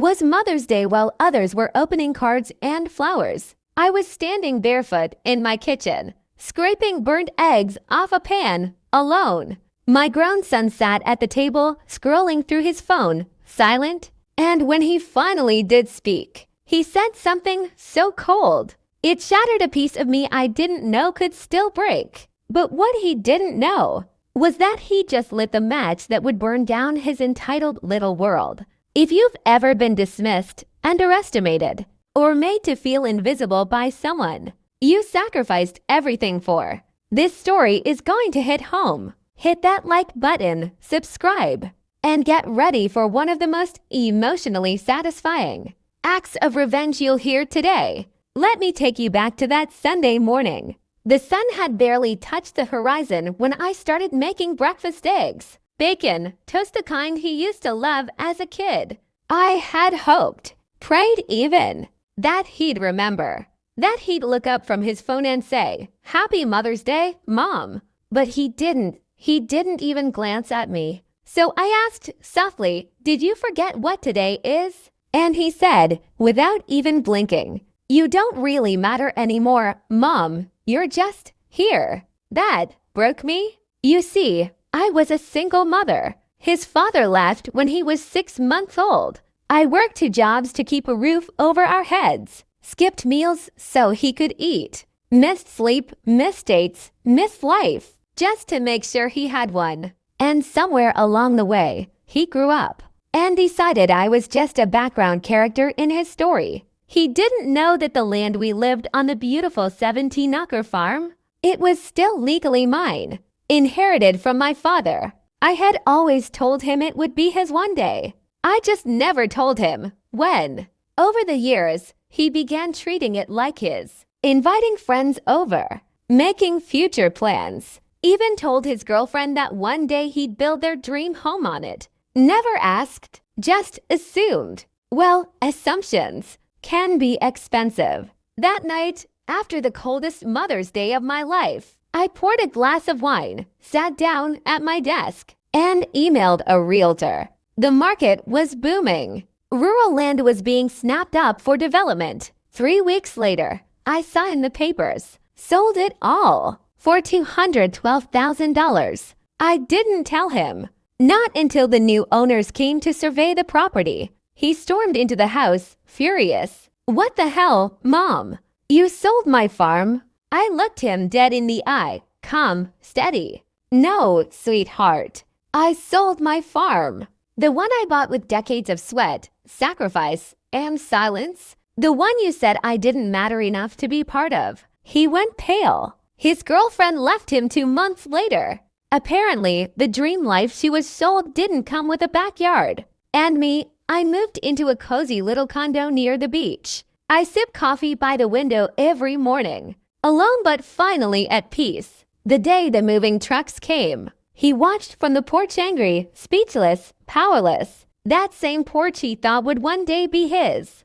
was Mother's Day while others were opening cards and flowers. I was standing barefoot in my kitchen, scraping burnt eggs off a pan, alone. My grown son sat at the table, scrolling through his phone, silent. And when he finally did speak, he said something so cold. It shattered a piece of me I didn't know could still break. But what he didn't know was that he just lit the match that would burn down his entitled little world. If you've ever been dismissed, underestimated, or made to feel invisible by someone you sacrificed everything for, this story is going to hit home. Hit that like button, subscribe, and get ready for one of the most emotionally satisfying acts of revenge you'll hear today. Let me take you back to that Sunday morning. The sun had barely touched the horizon when I started making breakfast eggs. Bacon, toast the kind he used to love as a kid. I had hoped, prayed even, that he'd remember, that he'd look up from his phone and say, "Happy Mother's Day, Mom." But he didn't. He didn't even glance at me. So I asked softly, "Did you forget what today is?" And he said, without even blinking, "You don't really matter anymore, Mom. You're just here." That broke me. You see, I was a single mother. His father left when he was 6 months old. I worked 2 jobs to keep a roof over our heads, skipped meals so he could eat, missed sleep, missed dates, missed life, just to make sure he had one. And somewhere along the way, he grew up and decided I was just a background character in his story. He didn't know that the land we lived on, the beautiful 17-acre farm, it was still legally mine, inherited from my father. I had always told him it would be his one day. I just never told him when. Over the years, he began treating it like his, inviting friends over, making future plans, even told his girlfriend that one day he'd build their dream home on it. Never asked, just assumed. Well, assumptions can be expensive. That night, after the coldest Mother's Day of my life, I poured a glass of wine, sat down at my desk, and emailed a realtor. The market was booming. Rural land was being snapped up for development. 3 weeks later, I signed the papers, sold it all for $212,000. I didn't tell him. Not until the new owners came to survey the property. He stormed into the house, furious. "What the hell, Mom? You sold my farm." I looked him dead in the eye, calm, steady. "No, sweetheart. I sold my farm. The one I bought with decades of sweat, sacrifice, and silence. The one you said I didn't matter enough to be part of." He went pale. His girlfriend left him 2 months later. Apparently, the dream life she was sold didn't come with a backyard. And me, I moved into a cozy little condo near the beach. I sip coffee by the window every morning, alone but finally at peace. The day the moving trucks came, he watched from the porch, angry, speechless, powerless. That same porch he thought would one day be his.